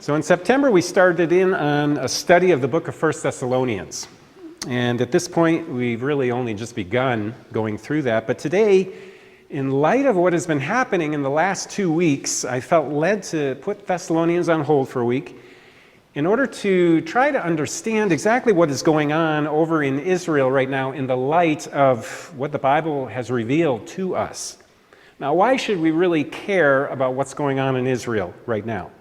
So in September, we started in on a study of the book of 1 Thessalonians. And at this point, we've really only just begun going through that. But today, in light of what has been happening in the last 2 weeks, I felt led to put Thessalonians on hold for a week in order to try to understand exactly what is going on over in Israel right now in the light of what the Bible has revealed to us. Now, why should we really care about what's going on in Israel right now?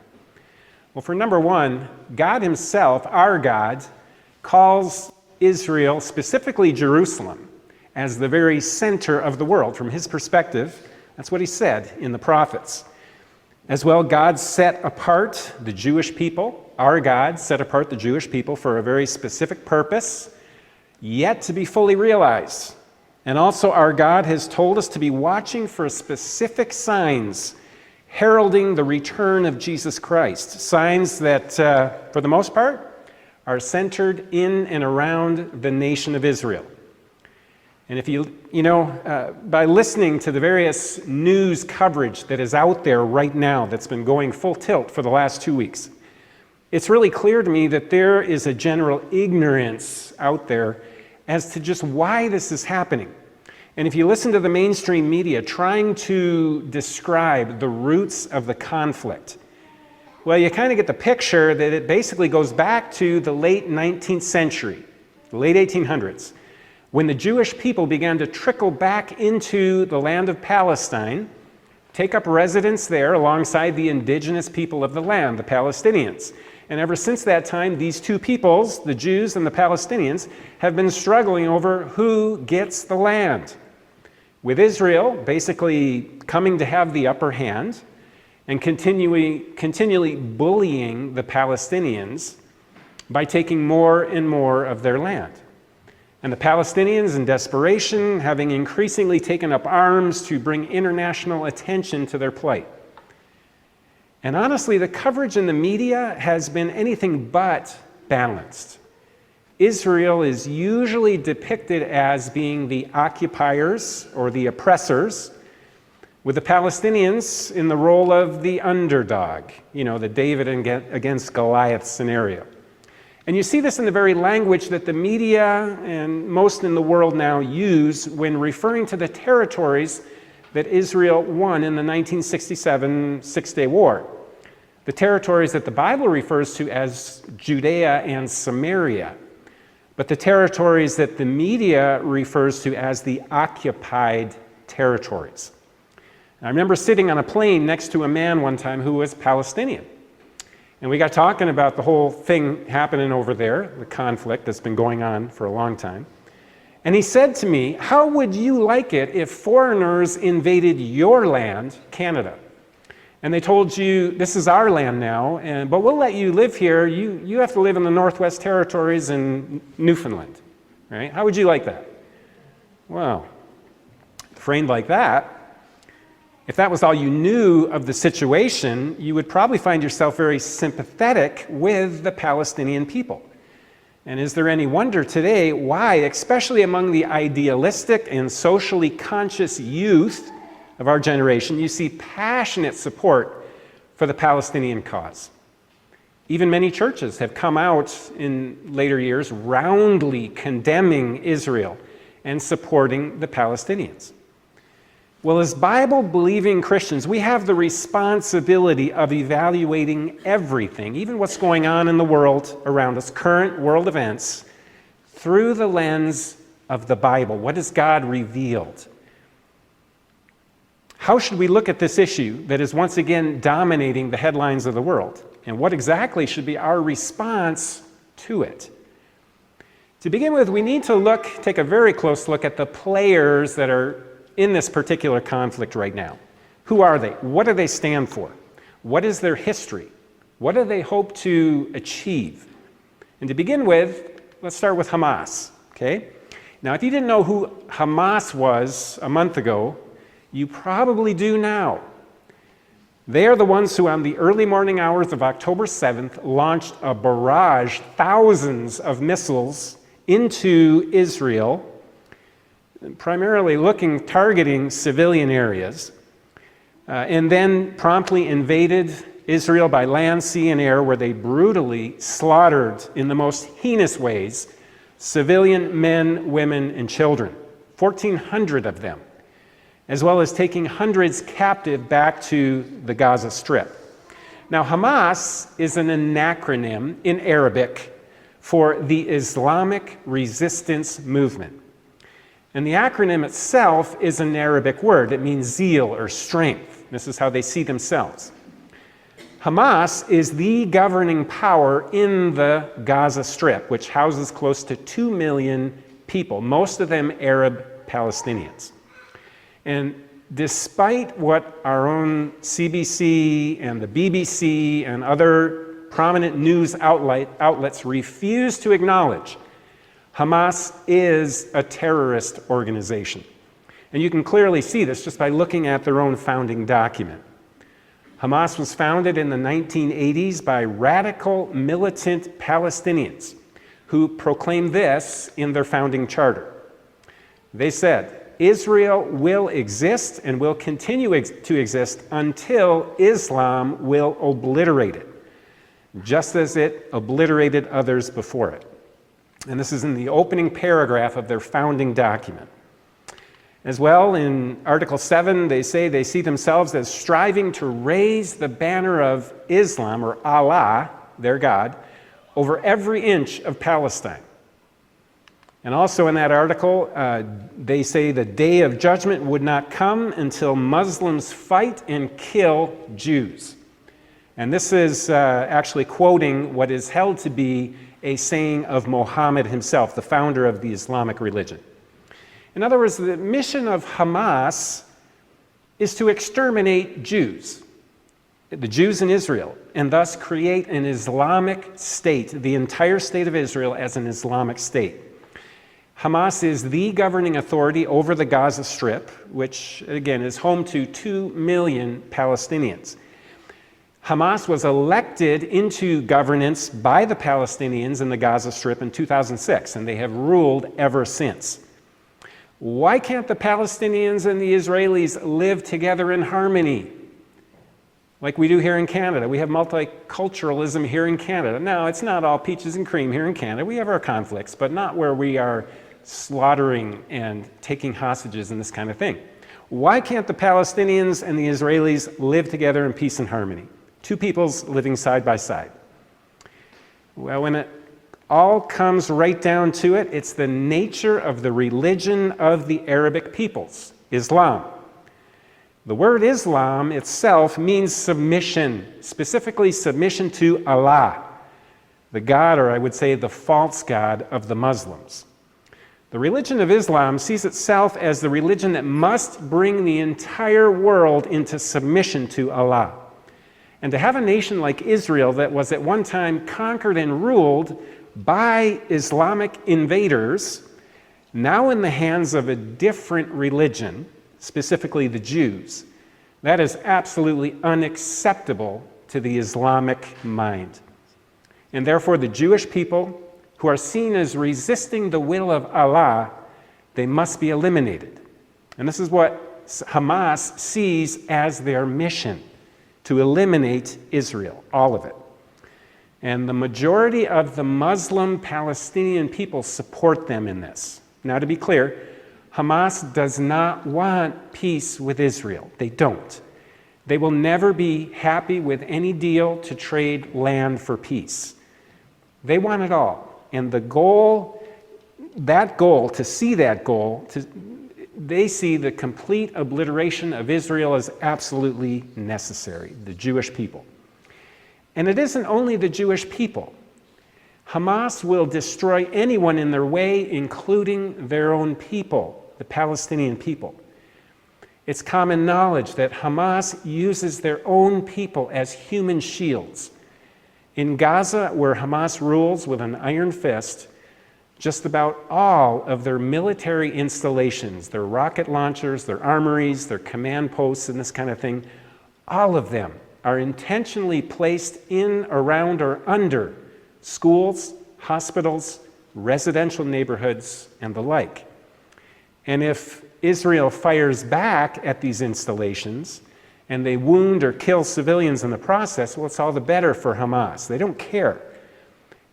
Well, for number one, God himself, our God, calls Israel, specifically Jerusalem, as the very center of the world. From his perspective, that's what he said in the prophets. As well, God set apart the Jewish people. Our God set apart the Jewish people for a very specific purpose, yet to be fully realized. And also, our God has told us to be watching for specific signs heralding the return of Jesus Christ. Signs that, for the most part, are centered in and around the nation of Israel. And if by listening to the various news coverage that is out there right now that's been going full tilt for the last 2 weeks, it's really clear to me that there is a general ignorance out there as to just why this is happening. And if you listen to the mainstream media trying to describe the roots of the conflict, well, you kind of get the picture that it basically goes back to the late 19th century, the late 1800s, when the Jewish people began to trickle back into the land of Palestine, take up residence there alongside the indigenous people of the land, the Palestinians. And ever since that time, these two peoples, the Jews and the Palestinians, have been struggling over who gets the land, with Israel basically coming to have the upper hand and continually bullying the Palestinians by taking more and more of their land. And the Palestinians, in desperation, having increasingly taken up arms to bring international attention to their plight. And honestly, the coverage in the media has been anything but balanced. Israel is usually depicted as being the occupiers or the oppressors, with the Palestinians in the role of the underdog, the David against Goliath scenario. And you see this in the very language that the media and most in the world now use when referring to the territories that Israel won in the 1967 Six-Day War. The territories that the Bible refers to as Judea and Samaria, but the territories that the media refers to as the occupied territories. I remember sitting on a plane next to a man one time who was Palestinian. And we got talking about the whole thing happening over there, the conflict that's been going on for a long time. And he said to me, "How would you like it if foreigners invaded your land, Canada? And they told you, this is our land now, but we'll let you live here. You have to live in the Northwest Territories and Newfoundland." Right? How would you like that? Well, framed like that, if that was all you knew of the situation, you would probably find yourself very sympathetic with the Palestinian people. And is there any wonder today why, especially among the idealistic and socially conscious youth of our generation, you see passionate support for the Palestinian cause? Even many churches have come out in later years roundly condemning Israel and supporting the Palestinians. Well, as Bible-believing Christians, we have the responsibility of evaluating everything, even what's going on in the world around us, current world events, through the lens of the Bible. What has God revealed? How should we look at this issue that is once again dominating the headlines of the world? And what exactly should be our response to it? To begin with, we need to take a very close look at the players that are in this particular conflict right now. Who are they? What do they stand for? What is their history? What do they hope to achieve? And to begin with, let's start with Hamas, okay? Now, if you didn't know who Hamas was a month ago, you probably do now. They are the ones who on the early morning hours of October 7th launched a barrage, thousands of missiles into Israel, primarily targeting civilian areas, and then promptly invaded Israel by land, sea, and air, where they brutally slaughtered in the most heinous ways civilian men, women, and children, 1,400 of them, as well as taking hundreds captive back to the Gaza Strip. Now, Hamas is an acronym in Arabic for the Islamic Resistance Movement. And the acronym itself is an Arabic word. It means zeal or strength. This is how they see themselves. Hamas is the governing power in the Gaza Strip, which houses close to 2 million people, most of them Arab Palestinians. And despite what our own CBC and the BBC and other prominent news outlets refuse to acknowledge, Hamas is a terrorist organization. And you can clearly see this just by looking at their own founding document. Hamas was founded in the 1980s by radical militant Palestinians who proclaimed this in their founding charter. They said, Israel will exist and will continue to exist until Islam will obliterate it, just as it obliterated others before it. And this is in the opening paragraph of their founding document. As well, in Article 7, they say they see themselves as striving to raise the banner of Islam, or Allah, their God, over every inch of Palestine. And also in that article, they say the day of judgment would not come until Muslims fight and kill Jews. And this is actually quoting what is held to be a saying of Muhammad himself, the founder of the Islamic religion. In other words, the mission of Hamas is to exterminate Jews, the Jews in Israel, and thus create an Islamic state, the entire state of Israel as an Islamic state. Hamas is the governing authority over the Gaza Strip, which, again, is home to 2 million Palestinians. Hamas was elected into governance by the Palestinians in the Gaza Strip in 2006, and they have ruled ever since. Why can't the Palestinians and the Israelis live together in harmony like we do here in Canada? We have multiculturalism here in Canada. Now, it's not all peaches and cream here in Canada. We have our conflicts, but not where we are slaughtering and taking hostages and this kind of thing. Why can't the Palestinians and the Israelis live together in peace and harmony? Two peoples living side by side. Well, when it all comes right down to it, it's the nature of the religion of the Arabic peoples, Islam. The word Islam itself means submission, specifically submission to Allah, the God, or I would say the false God of the Muslims. The religion of Islam sees itself as the religion that must bring the entire world into submission to Allah. And to have a nation like Israel that was at one time conquered and ruled by Islamic invaders, now in the hands of a different religion, specifically the Jews, that is absolutely unacceptable to the Islamic mind. And therefore, the Jewish people who are seen as resisting the will of Allah, they must be eliminated. And this is what Hamas sees as their mission, to eliminate Israel, all of it. And the majority of the Muslim Palestinian people support them in this. Now, to be clear, Hamas does not want peace with Israel. They don't. They will never be happy with any deal to trade land for peace. They want it all. And the goal, to see that goal, they see the complete obliteration of Israel as absolutely necessary, the Jewish people. And it isn't only the Jewish people. Hamas will destroy anyone in their way, including their own people, the Palestinian people. It's common knowledge that Hamas uses their own people as human shields. In Gaza, where Hamas rules with an iron fist, just about all of their military installations, their rocket launchers, their armories, their command posts, and this kind of thing, all of them are intentionally placed in, around, or under schools, hospitals, residential neighborhoods, and the like. And if Israel fires back at these installations, and they wound or kill civilians in the process, well, it's all the better for Hamas. They don't care.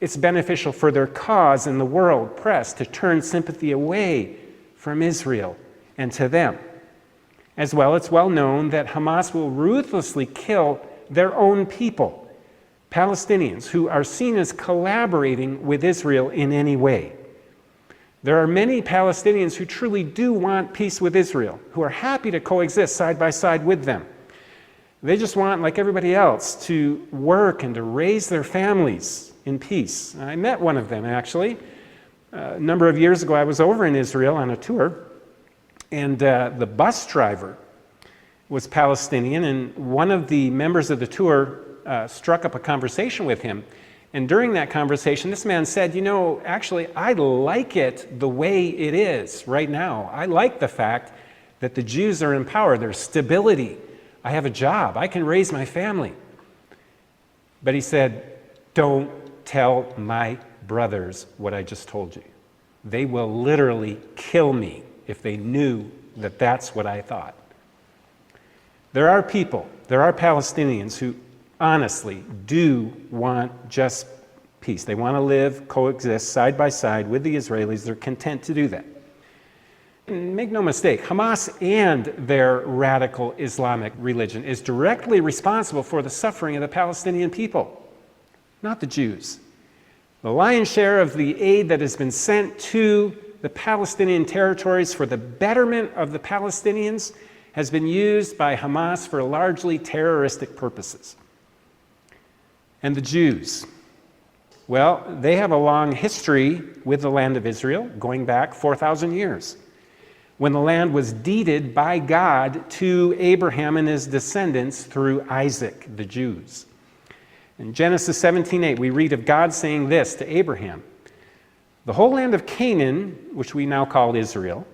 It's beneficial for their cause in the world press to turn sympathy away from Israel and to them. As well, it's well known that Hamas will ruthlessly kill their own people, Palestinians, who are seen as collaborating with Israel in any way. There are many Palestinians who truly do want peace with Israel, who are happy to coexist side by side with them. They just want, like everybody else, to work and to raise their families in peace. I met one of them, actually. A number of years ago, I was over in Israel on a tour, and the bus driver was Palestinian, and one of the members of the tour struck up a conversation with him. And during that conversation, this man said, actually, I like it the way it is right now. I like the fact that the Jews are in power. There's stability. I have a job. I can raise my family. But he said, don't tell my brothers what I just told you. They will literally kill me if they knew that that's what I thought. There are people, there are Palestinians who honestly do want just peace. They want to live, coexist side by side with the Israelis. They're content to do that. And make no mistake, Hamas and their radical Islamic religion is directly responsible for the suffering of the Palestinian people, not the Jews. The lion's share of the aid that has been sent to the Palestinian territories for the betterment of the Palestinians has been used by Hamas for largely terroristic purposes. And the Jews, well, they have a long history with the land of Israel, going back 4,000 years, when the land was deeded by God to Abraham and his descendants through Isaac, the Jews. In Genesis 17:8, we read of God saying this to Abraham, "The whole land of Canaan, which we now call Israel,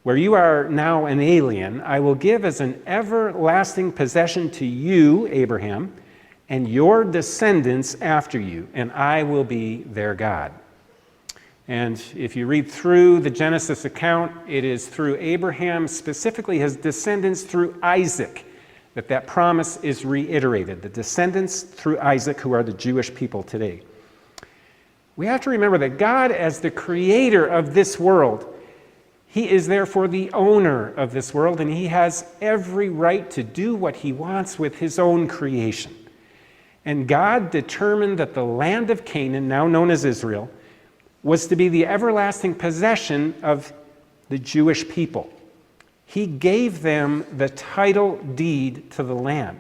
where you are now an alien, I will give as an everlasting possession to you, Abraham, and your descendants after you, and I will be their God." And if you read through the Genesis account, it is through Abraham, specifically his descendants through Isaac, that promise is reiterated. The descendants through Isaac, who are the Jewish people today. We have to remember that God, as the creator of this world, he is therefore the owner of this world, and he has every right to do what he wants with his own creation. And God determined that the land of Canaan, now known as Israel, was to be the everlasting possession of the Jewish people. He gave them the title deed to the land.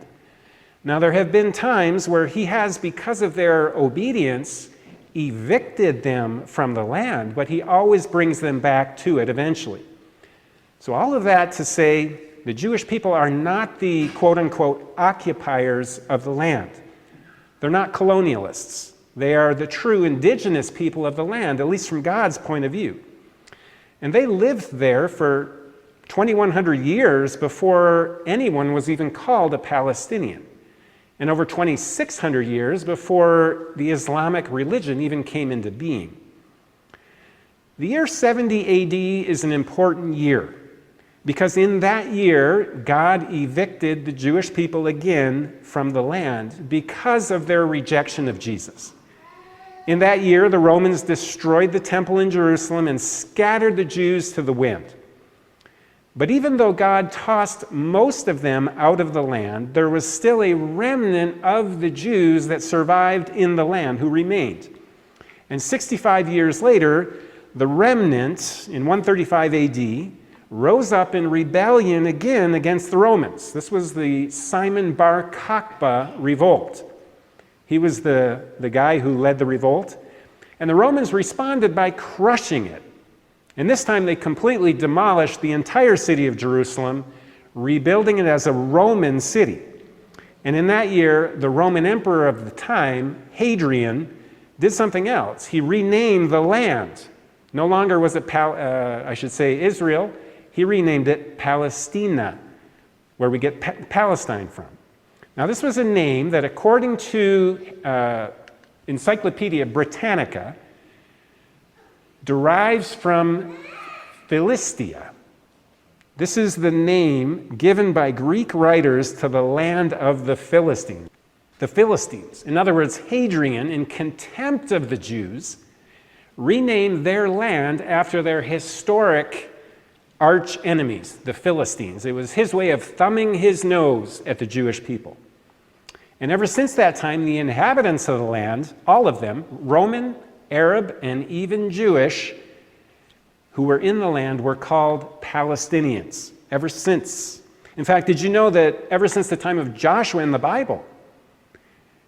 Now, there have been times where he has, because of their obedience, evicted them from the land, but he always brings them back to it eventually. So all of that to say, the Jewish people are not the quote-unquote occupiers of the land. They're not colonialists. They are the true indigenous people of the land, at least from God's point of view. And they lived there for 2,100 years before anyone was even called a Palestinian, and over 2,600 years before the Islamic religion even came into being. The year 70 AD is an important year, because in that year, God evicted the Jewish people again from the land because of their rejection of Jesus. In that year, the Romans destroyed the temple in Jerusalem and scattered the Jews to the wind. But even though God tossed most of them out of the land, there was still a remnant of the Jews that survived in the land who remained. And 65 years later, the remnant in 135 AD rose up in rebellion again against the Romans. This was the Simon Bar Kokhba revolt. He was the guy who led the revolt. And the Romans responded by crushing it. And this time they completely demolished the entire city of Jerusalem, rebuilding it as a Roman city. And in that year, the Roman emperor of the time, Hadrian, did something else. He renamed the land. No longer was it, Israel. He renamed it Palestina, where we get Palestine from. Now, this was a name that, according to Encyclopedia Britannica, derives from Philistia. This is the name given by Greek writers to the land of the Philistines. The Philistines, in other words, Hadrian, in contempt of the Jews, renamed their land after their historic arch enemies, the Philistines. It was his way of thumbing his nose at the Jewish people. And ever since that time, the inhabitants of the land, all of them, Roman, Arab, and even Jewish, who were in the land were called Palestinians, ever since. In fact, did you know that ever since the time of Joshua in the Bible,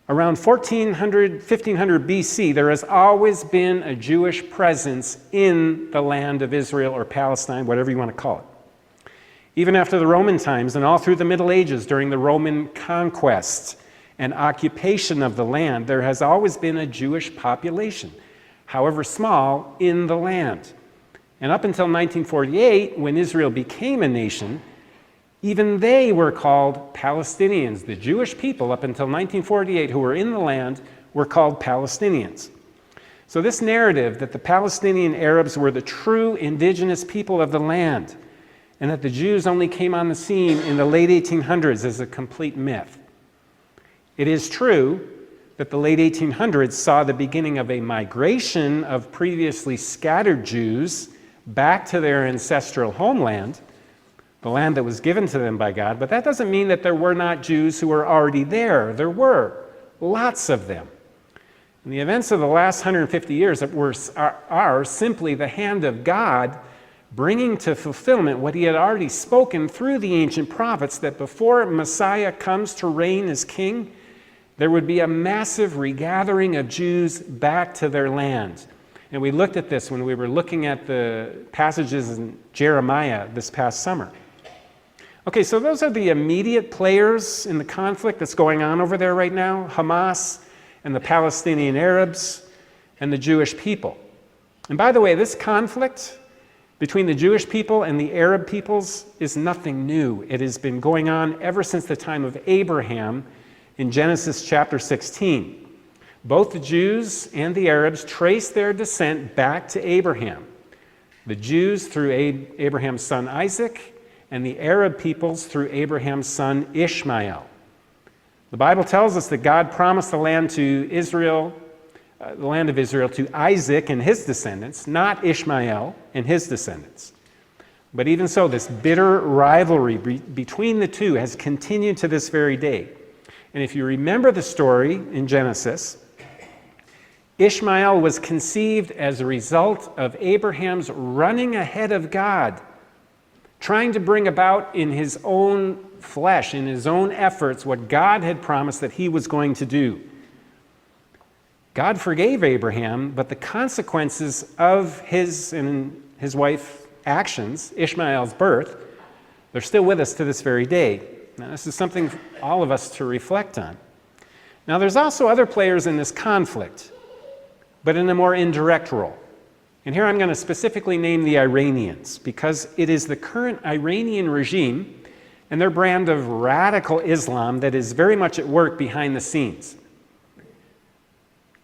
around 1500 BC, there has always been a Jewish presence in the land of Israel or Palestine, whatever you want to call it. Even after the Roman times and all through the Middle Ages, during the Roman conquest and occupation of the land, there has always been a Jewish population, however small, in the land. And up until 1948, when Israel became a nation, even they were called Palestinians. The Jewish people, up until 1948, who were in the land, were called Palestinians. So this narrative that the Palestinian Arabs were the true indigenous people of the land, and that the Jews only came on the scene in the late 1800s is a complete myth. It is true that the late 1800s saw the beginning of a migration of previously scattered Jews back to their ancestral homeland, the land that was given to them by God, but that doesn't mean that there were not Jews who were already there. There were, lots of them. And the events of the last 150 years are simply the hand of God bringing to fulfillment what he had already spoken through the ancient prophets, that before Messiah comes to reign as king, there would be a massive regathering of Jews back to their land. And we looked at this when we were looking at the passages in Jeremiah this past summer. Okay, so those are the immediate players in the conflict that's going on over there right now: Hamas and the Palestinian Arabs and the Jewish people. And by the way, this conflict between the Jewish people and the Arab peoples is nothing new. It has been going on ever since the time of Abraham in Genesis chapter 16. Both the Jews and the Arabs trace their descent back to Abraham. The Jews through Abraham's son Isaac, and the Arab peoples through Abraham's son Ishmael. The Bible tells us that God promised the land to Israel, the land of Israel, to Isaac and his descendants, not Ishmael and his descendants. But even so, this bitter rivalry between the two has continued to this very day. And if you remember the story in Genesis, Ishmael was conceived as a result of Abraham's running ahead of God, trying to bring about in his own flesh, in his own efforts, what God had promised that he was going to do. God forgave Abraham, but the consequences of his and his wife's actions, Ishmael's birth, they're still with us to this very day. Now, this is something for all of us to reflect on. Now, there's also other players in this conflict, but in a more indirect role. And here I'm going to specifically name the Iranians, because it is the current Iranian regime and their brand of radical Islam that is very much at work behind the scenes.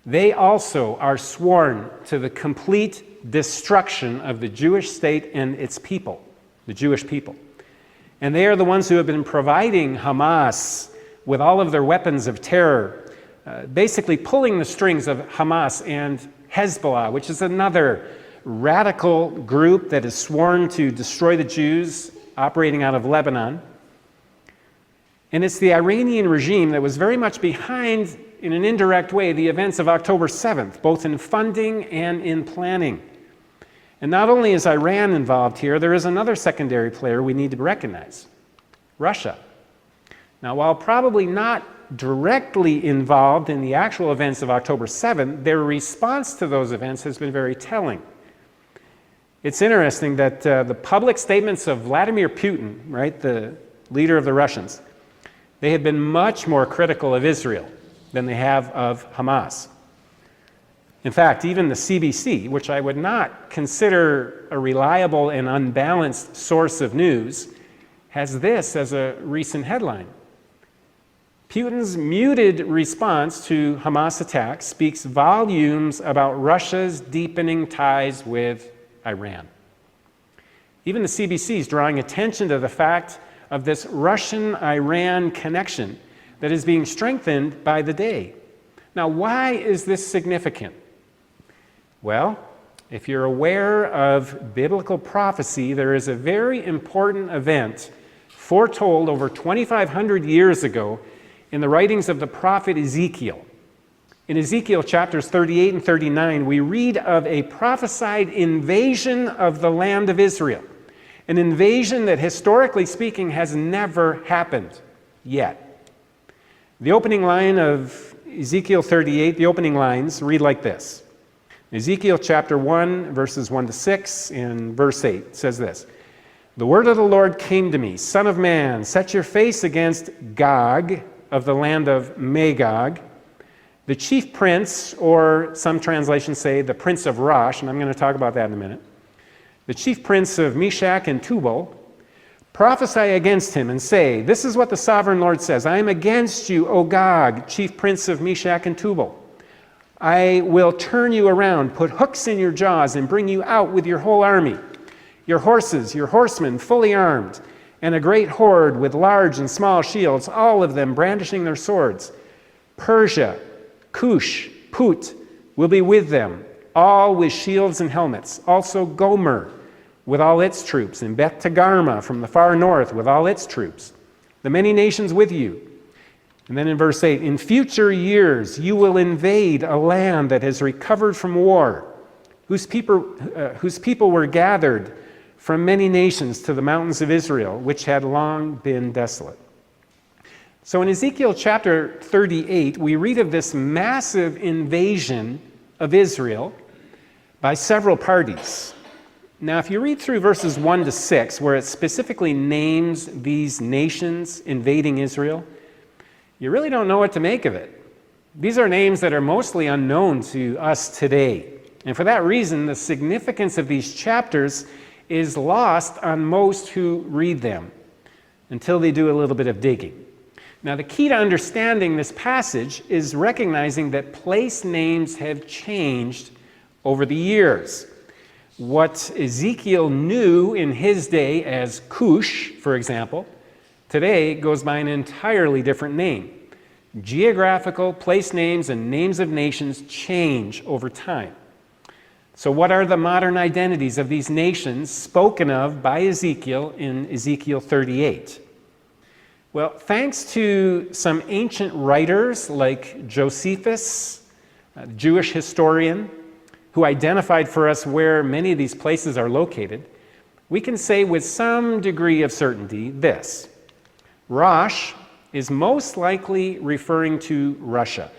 They also are sworn to the complete destruction of the Jewish state and its people, the Jewish people. And they are the ones who have been providing Hamas with all of their weapons of terror, basically pulling the strings of Hamas and Hezbollah, which is another radical group that is sworn to destroy the Jews, operating out of Lebanon. And it's the Iranian regime that was very much behind, in an indirect way, the events of October 7th, both in funding and in planning. And not only is Iran involved here, there is another secondary player we need to recognize: Russia. Now, while probably not directly involved in the actual events of October 7th, their response to those events has been very telling. It's interesting that the public statements of Vladimir Putin, right, the leader of the Russians, they have been much more critical of Israel than they have of Hamas. In fact, even the CBC, which I would not consider a reliable and unbalanced source of news, has this as a recent headline: Putin's muted response to Hamas attacks speaks volumes about Russia's deepening ties with Iran. Even the CBC is drawing attention to the fact of this Russian-Iran connection that is being strengthened by the day. Now, why is this significant? Well, if you're aware of biblical prophecy, there is a very important event foretold over 2,500 years ago in the writings of the prophet Ezekiel. In Ezekiel chapters 38 and 39, we read of a prophesied invasion of the land of Israel, an invasion that, historically speaking, has never happened yet. The opening line of Ezekiel 38, the opening lines read like this. Ezekiel chapter 1, verses 1 to 6, and verse 8 says this. The word of the Lord came to me, Son of man, set your face against Gog of the land of Magog, the chief prince, or some translations say the prince of Rosh, and I'm going to talk about that in a minute, the chief prince of Meshach and Tubal. Prophesy against him and say, this is what the sovereign Lord says, I am against you, O Gog, chief prince of Meshach and Tubal. I will turn you around, put hooks in your jaws, and bring you out with your whole army, your horses, your horsemen, fully armed, and a great horde with large and small shields, all of them brandishing their swords. Persia, Cush, Put will be with them, all with shields and helmets. Also Gomer with all its troops, and Beth Togarmah from the far north with all its troops. The many nations with you. And then in verse 8, in future years you will invade a land that has recovered from war, whose people were gathered from many nations to the mountains of Israel, which had long been desolate. So in Ezekiel chapter 38, we read of this massive invasion of Israel by several parties. Now, if you read through verses 1 to 6, where it specifically names these nations invading Israel, you really don't know what to make of it. These are names that are mostly unknown to us today. And for that reason, the significance of these chapters is lost on most who read them until they do a little bit of digging. Now, the key to understanding this passage is recognizing that place names have changed over the years. What Ezekiel knew in his day as Cush, for example, today goes by an entirely different name. Geographical place names and names of nations change over time. So what are the modern identities of these nations spoken of by Ezekiel in Ezekiel 38? Well, thanks to some ancient writers like Josephus, a Jewish historian, who identified for us where many of these places are located, we can say with some degree of certainty this. Rosh is most likely referring to Russia.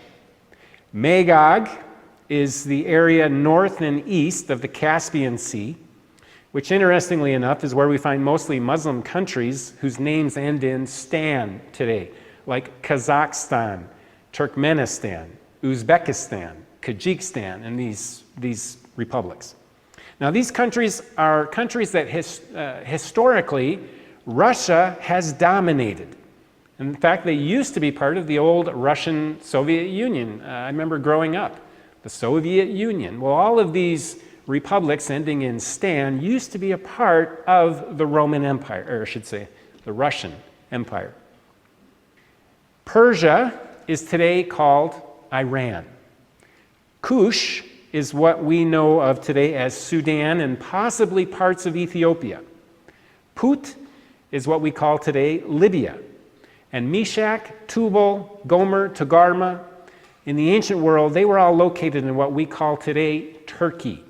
Magog is the area north and east of the Caspian Sea, which interestingly enough is where we find mostly Muslim countries whose names end in stan today, like Kazakhstan, Turkmenistan, Uzbekistan, Kyrgyzstan, and these republics. Now, these countries are countries that historically Russia has dominated. In fact, they used to be part of the old Russian Soviet Union. I remember growing up, the Soviet Union. Well, all of these republics ending in stan used to be a part of the Roman Empire, or I should say, the Russian Empire. Persia is today called Iran. Cush is what we know of today as Sudan and possibly parts of Ethiopia. Put is what we call today Libya. And Meshach, Tubal, Gomer, Togarmah, in the ancient world, they were all located in what we call today Turkey,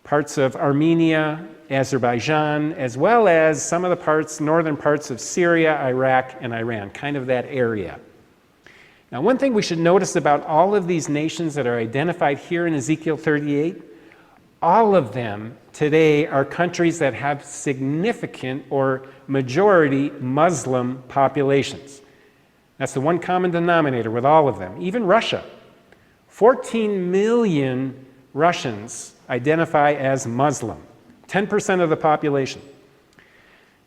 parts of Armenia, Azerbaijan, as well as some of the northern parts of Syria, Iraq, and Iran, kind of that area. Now, one thing we should notice about all of these nations that are identified here in Ezekiel 38, all of them today are countries that have significant or majority Muslim populations. That's the one common denominator with all of them. Even Russia. 14 million Russians identify as Muslim, 10% of the population.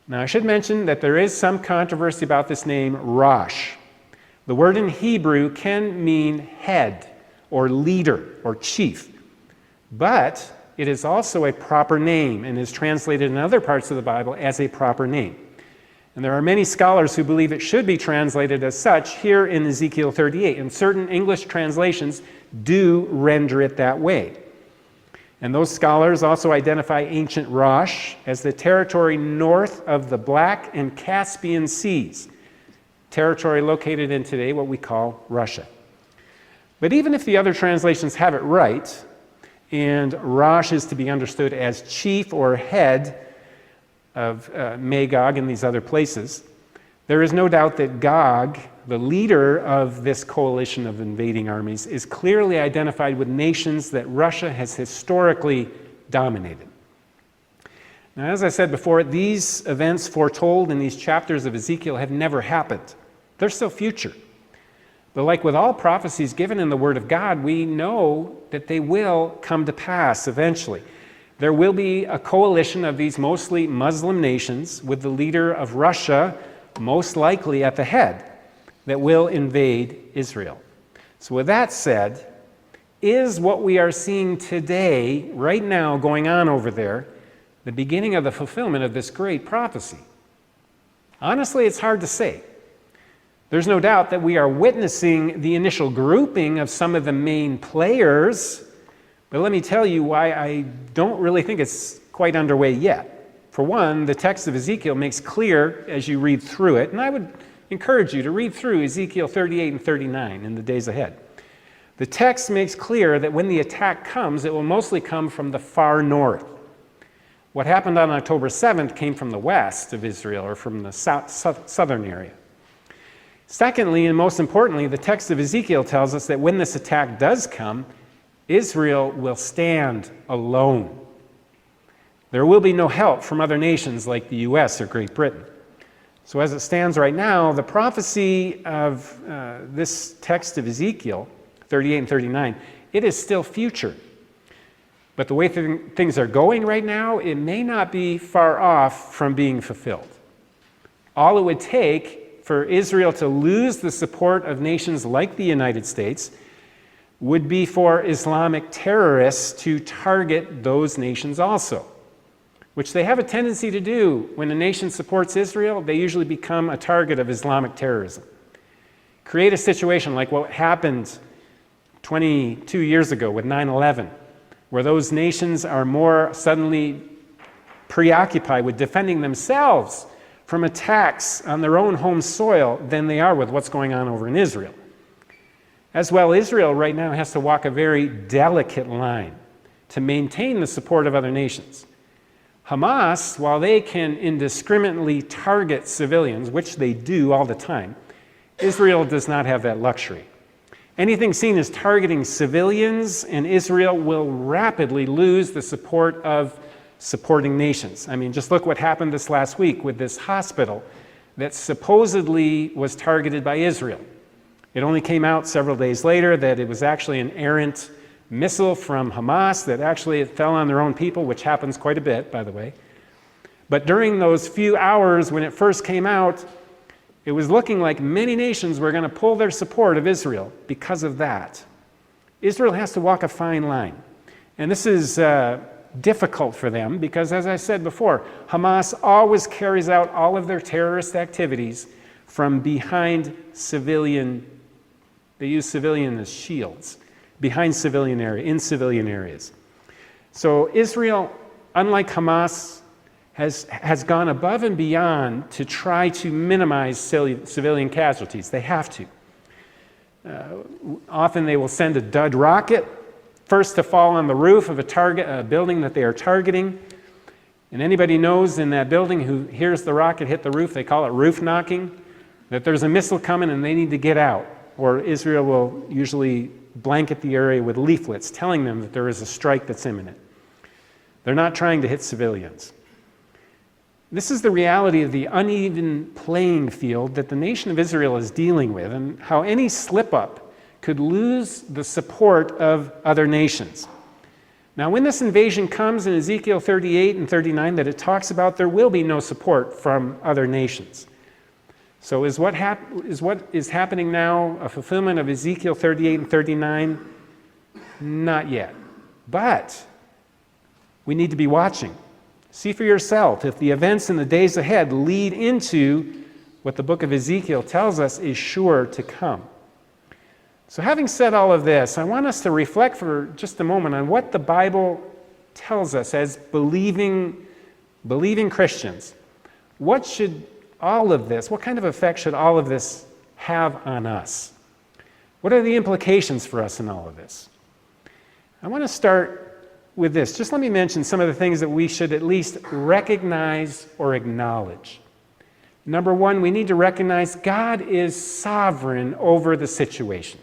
Now, I should mention that there is some controversy about this name, Rosh. The word in Hebrew can mean head or leader or chief. But it is also a proper name and is translated in other parts of the Bible as a proper name. And there are many scholars who believe it should be translated as such here in Ezekiel 38, and certain English translations do render it that way. And those scholars also identify ancient Rosh as the territory north of the Black and Caspian Seas, territory located in today what we call Russia. But even if the other translations have it right, and Rosh is to be understood as chief or head of Magog and these other places, there is no doubt that Gog, the leader of this coalition of invading armies, is clearly identified with nations that Russia has historically dominated. Now, as I said before, these events foretold in these chapters of Ezekiel have never happened. They're still future. But like with all prophecies given in the Word of God, we know that they will come to pass eventually. There will be a coalition of these mostly Muslim nations with the leader of Russia most likely at the head that will invade Israel. So with that said, is what we are seeing today, right now, going on over there, the beginning of the fulfillment of this great prophecy? Honestly, it's hard to say. There's no doubt that we are witnessing the initial grouping of some of the main players, but let me tell you why I don't really think it's quite underway yet. For one, the text of Ezekiel makes clear as you read through it, and I would encourage you to read through Ezekiel 38 and 39 in the days ahead. The text makes clear that when the attack comes, it will mostly come from the far north. What happened on October 7th came from the west of Israel, or from the southern area. Secondly, and most importantly, the text of Ezekiel tells us that when this attack does come, Israel will stand alone. There will be no help from other nations like the U.S. or Great Britain. So as it stands right now, the prophecy of this text of Ezekiel, 38 and 39, it is still future. But the way things are going right now, it may not be far off from being fulfilled. All it would take for Israel to lose the support of nations like the United States would be for Islamic terrorists to target those nations also, which they have a tendency to do. When a nation supports Israel, they usually become a target of Islamic terrorism. Create a situation like what happened 22 years ago with 9/11, where those nations are more suddenly preoccupied with defending themselves from attacks on their own home soil than they are with what's going on over in Israel. As well, Israel right now has to walk a very delicate line to maintain the support of other nations. Hamas, while they can indiscriminately target civilians, which they do all the time, Israel does not have that luxury. Anything seen as targeting civilians, and Israel will rapidly lose the support of supporting nations. I mean, just look what happened this last week with this hospital that supposedly was targeted by Israel. It only came out several days later that it was actually an errant missile from Hamas that actually fell on their own people, which happens quite a bit, by the way. But during those few hours when it first came out, it was looking like many nations were going to pull their support of Israel because of that. Israel has to walk a fine line. And this is difficult for them because, as I said before, Hamas always carries out all of their terrorist activities from behind civilian. They use civilian as shields, behind civilian area, in civilian areas. So Israel, unlike Hamas, has gone above and beyond to try to minimize civilian casualties. They have to. Often they will send a dud rocket first to fall on the roof of a building that they are targeting. And anybody knows in that building who hears the rocket hit the roof, they call it roof knocking, that there's a missile coming and they need to get out. Or Israel will usually blanket the area with leaflets telling them that there is a strike that's imminent. They're not trying to hit civilians. This is the reality of the uneven playing field that the nation of Israel is dealing with, and how any slip-up could lose the support of other nations. Now, when this invasion comes in Ezekiel 38 and 39 that it talks about, there will be no support from other nations. So is what is happening now a fulfillment of Ezekiel 38 and 39? Not yet. But We need to be watching. See for yourself if the events in the days ahead lead into what the book of Ezekiel tells us is sure to come. So having said all of this, I want us to reflect for just a moment on what the Bible tells us as believing Christians. What should all of this, what kind of effect should all of this have on us? What are the implications for us in all of this? I want to start with this. Just let me mention some of the things that we should at least recognize or acknowledge. Number one, we need to recognize God is sovereign over the situation.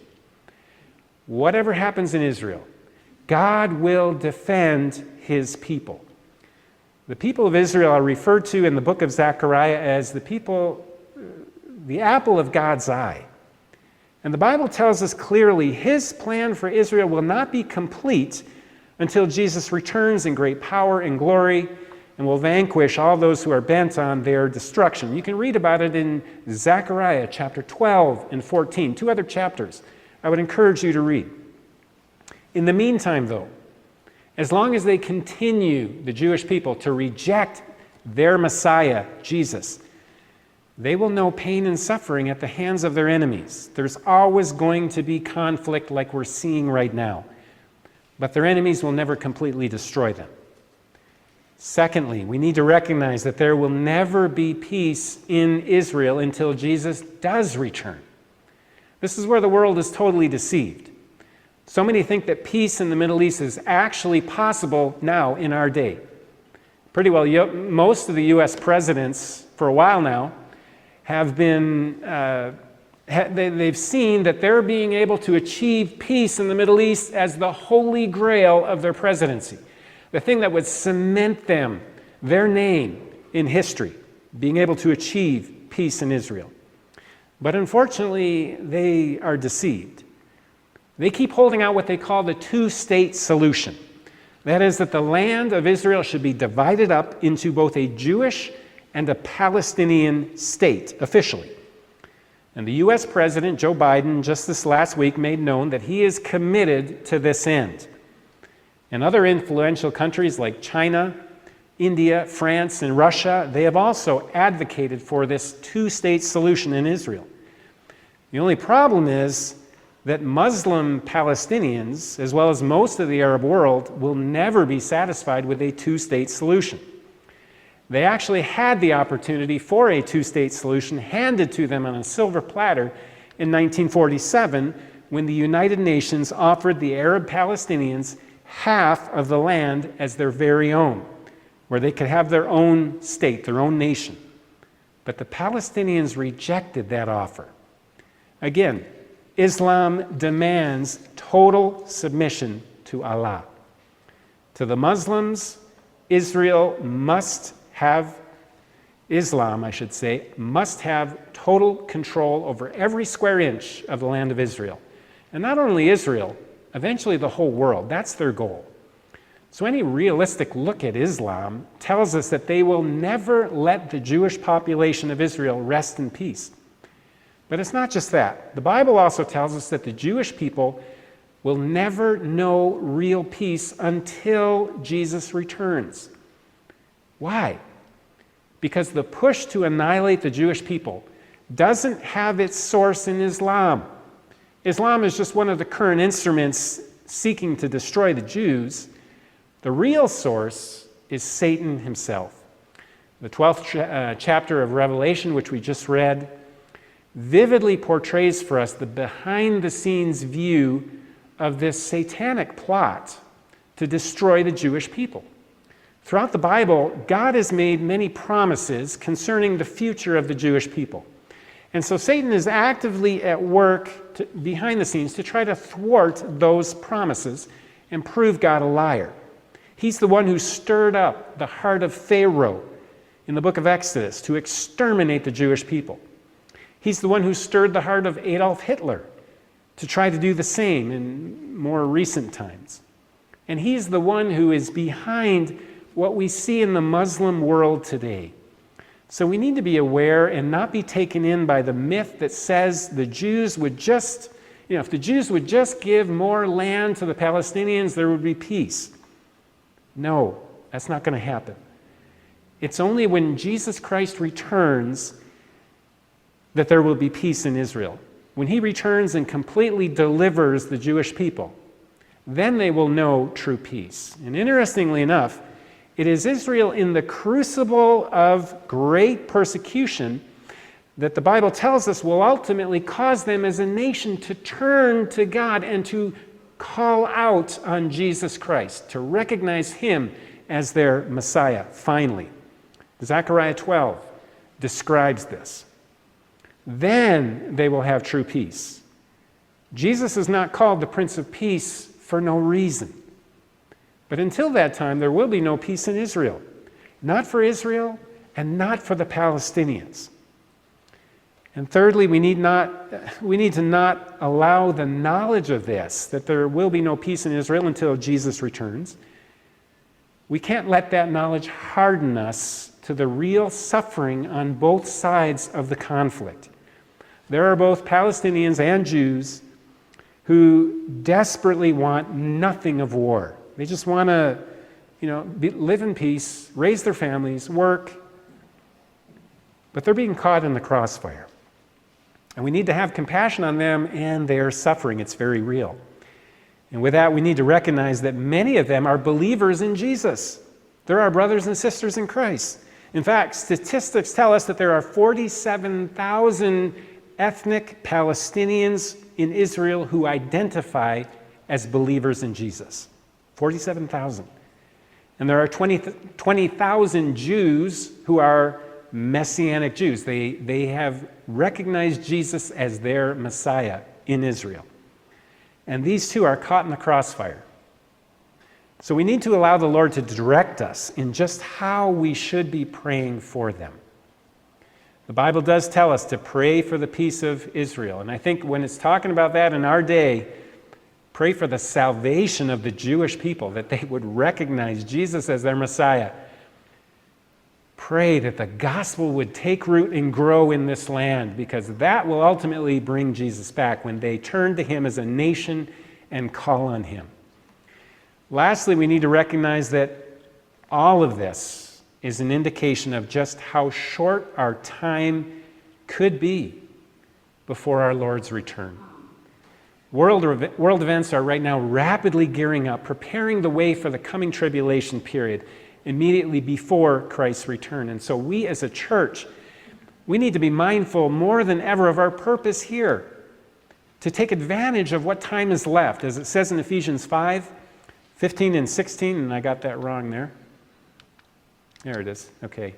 Whatever happens in Israel, God will defend his people. The people of Israel are referred to in the book of Zechariah as the people, the apple of God's eye. And the Bible tells us clearly his plan for Israel will not be complete until Jesus returns in great power and glory and will vanquish all those who are bent on their destruction. You can read about it in Zechariah chapter 12 and 14, two other chapters I would encourage you to read. In the meantime, though, as long as they continue, the Jewish people, to reject their Messiah, Jesus, they will know pain and suffering at the hands of their enemies. There's always going to be conflict like we're seeing right now, but their enemies will never completely destroy them. Secondly, we need to recognize that there will never be peace in Israel until Jesus does return. This is where the world is totally deceived. So many think that peace in the Middle East is actually possible now in our day. Pretty well, most of the U.S. presidents for a while now have been, they've seen that they're being able to achieve peace in the Middle East as the holy grail of their presidency. The thing that would cement them, their name in history, being able to achieve peace in Israel. But unfortunately, they are deceived. They keep holding out what they call the two-state solution. That is that the land of Israel should be divided up into both a Jewish and a Palestinian state, officially. And the U.S. President, Joe Biden, just this last week made known that he is committed to this end. And other influential countries like China, India, France, and Russia, they have also advocated for this two-state solution in Israel. The only problem is that Muslim Palestinians, as well as most of the Arab world, will never be satisfied with a two-state solution. They actually had the opportunity for a two-state solution handed to them on a silver platter in 1947 when the United Nations offered the Arab Palestinians half of the land as their very own, where they could have their own state, their own nation. But the Palestinians rejected that offer. Again, Islam demands total submission to Allah. To the Muslims, Islam must have total control over every square inch of the land of Israel. And not only Israel, eventually the whole world. That's their goal. So any realistic look at Islam tells us that they will never let the Jewish population of Israel rest in peace. But it's not just that. The Bible also tells us that the Jewish people will never know real peace until Jesus returns. Why? Because the push to annihilate the Jewish people doesn't have its source in Islam. Islam is just one of the current instruments seeking to destroy the Jews. The real source is Satan himself. The 12th chapter of Revelation, which we just read, vividly portrays for us the behind-the-scenes view of this satanic plot to destroy the Jewish people. Throughout the Bible, God has made many promises concerning the future of the Jewish people. And so Satan is actively at work behind the scenes to try to thwart those promises and prove God a liar. He's the one who stirred up the heart of Pharaoh in the book of Exodus to exterminate the Jewish people. He's the one who stirred the heart of Adolf Hitler to try to do the same in more recent times. And he's the one who is behind what we see in the Muslim world today. So we need to be aware and not be taken in by the myth that says the Jews would just, if the Jews would just give more land to the Palestinians, there would be peace. No, That's not going to happen. It's only when Jesus Christ returns that there will be peace in Israel. When he returns and completely delivers the Jewish people, then they will know true peace. And interestingly enough, it is Israel in the crucible of great persecution that the Bible tells us will ultimately cause them as a nation to turn to God and to call out on Jesus Christ, to recognize him as their Messiah, finally. Zechariah 12 describes this. Then they will have true peace. Jesus is not called the Prince of Peace for no reason. But until that time, there will be no peace in Israel. Not for Israel and not for the Palestinians. And thirdly, we need to not allow the knowledge of this, that there will be no peace in Israel until Jesus returns. We can't let that knowledge harden us to the real suffering on both sides of the conflict. There are both Palestinians and Jews who desperately want nothing of war. They just want to, live in peace, raise their families, work. But they're being caught in the crossfire. And we need to have compassion on them and their suffering. It's very real. And with that, we need to recognize that many of them are believers in Jesus. They're our brothers and sisters in Christ. In fact, statistics tell us that there are 47,000 ethnic Palestinians in Israel who identify as believers in Jesus. 47,000. And there are 20,000 Jews who are Messianic Jews. They have recognized Jesus as their Messiah in Israel. And these two are caught in the crossfire. So we need to allow the Lord to direct us in just how we should be praying for them. The Bible does tell us to pray for the peace of Israel. And I think when it's talking about that in our day, pray for the salvation of the Jewish people, that they would recognize Jesus as their Messiah. Pray that the gospel would take root and grow in this land, because that will ultimately bring Jesus back when they turn to him as a nation and call on him. Lastly, we need to recognize that all of this is an indication of just how short our time could be before our Lord's return. World events are right now rapidly gearing up, preparing the way for the coming tribulation period immediately before Christ's return. And so we as a church, we need to be mindful more than ever of our purpose here, to take advantage of what time is left. As it says in Ephesians 5:15 and 16, and I got that wrong there. There it is. Okay.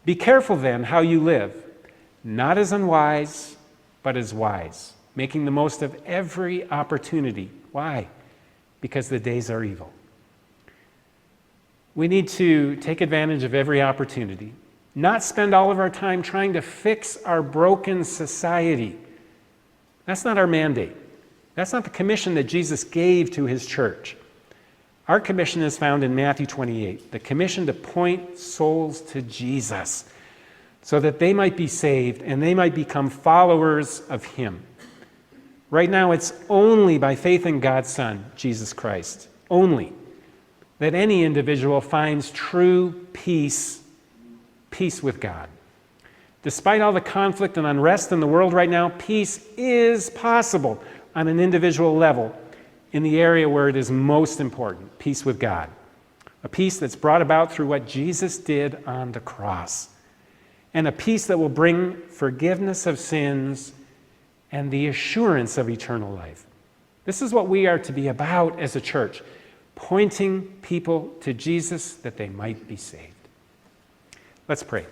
Be careful then how you live, not as unwise, but as wise, making the most of every opportunity. Why? Because the days are evil. We need to take advantage of every opportunity, not spend all of our time trying to fix our broken society. That's not our mandate. That's not the commission that Jesus gave to his church. Our commission is found in Matthew 28, the commission to point souls to Jesus so that they might be saved and they might become followers of him. Right now, it's only by faith in God's Son, Jesus Christ, only, that any individual finds true peace with God. Despite all the conflict and unrest in the world right now, peace is possible on an individual level in the area where it is most important, peace with God. A peace that's brought about through what Jesus did on the cross. And a peace that will bring forgiveness of sins and the assurance of eternal life. This is what we are to be about as a church, pointing people to Jesus that they might be saved. Let's pray.